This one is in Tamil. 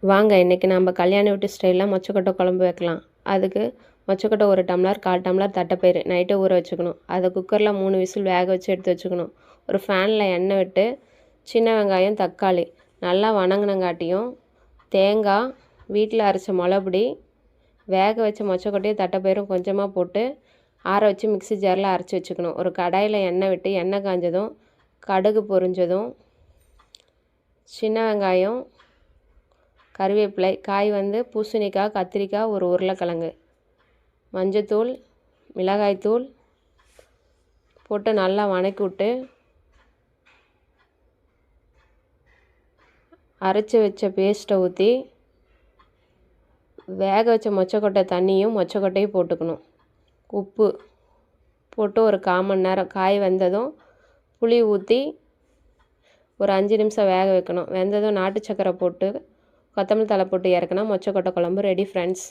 வாங்க இன்றைக்கி நம்ம கல்யாண வீட்டு ஸ்டைலில் மொச்சக்கொட்டை குழம்பு வைக்கலாம். அதுக்கு மொச்சக்கொட்டை 1 டம்ளர், 1/4 டம்ளர் தட்டைப்பயிறு நைட்டே ஊற வச்சுக்கணும். அதை குக்கரில் 3 விசில் வேக வச்சு எடுத்து வச்சுக்கணும். ஒரு ஃபேனில் எண்ணெய் விட்டு சின்ன வெங்காயம், தக்காளி நல்லா வணங்கினங்காட்டியும் தேங்காய், வீட்டில் அரைச்ச மிளகுப்பொடி, வேக வச்ச மொச்சக்கொட்டையும் தட்டைப்பயிரும் கொஞ்சமாக போட்டு ஆற வச்சு மிக்ஸி ஜாரில் அரைச்சி வச்சுக்கணும். ஒரு கடாயில் எண்ணெய் விட்டு எண்ணெய் காஞ்சதும் கடுகு பொரிஞ்சதும் சின்ன வெங்காயம், கருவேப்பிலை, காய் பூசணிக்காய், கத்திரிக்காய், ஒரு உருளைக்கிழங்கு, மஞ்சத்தூள், மிளகாய்த்தூள் போட்டு நல்லா வணக்கி விட்டு அரைச்சி வச்ச பேஸ்ட்டை ஊற்றி வேக வச்ச மொச்சக்கொட்டை தண்ணியும் மொச்சக்கொட்டையும் போட்டுக்கணும். உப்பு போட்டு ஒரு 1/4 மணி நேரம் காய் வெந்ததும் புளி ஊற்றி ஒரு 5 நிமிஷம் வேக வைக்கணும். வெந்ததும் நாட்டு சக்கரை போட்டு கொத்தமல்லி தழை போட்டு இறக்குனா மொச்சக்கொட்டை குழம்பு ரெடி ஃப்ரெண்ட்ஸ்.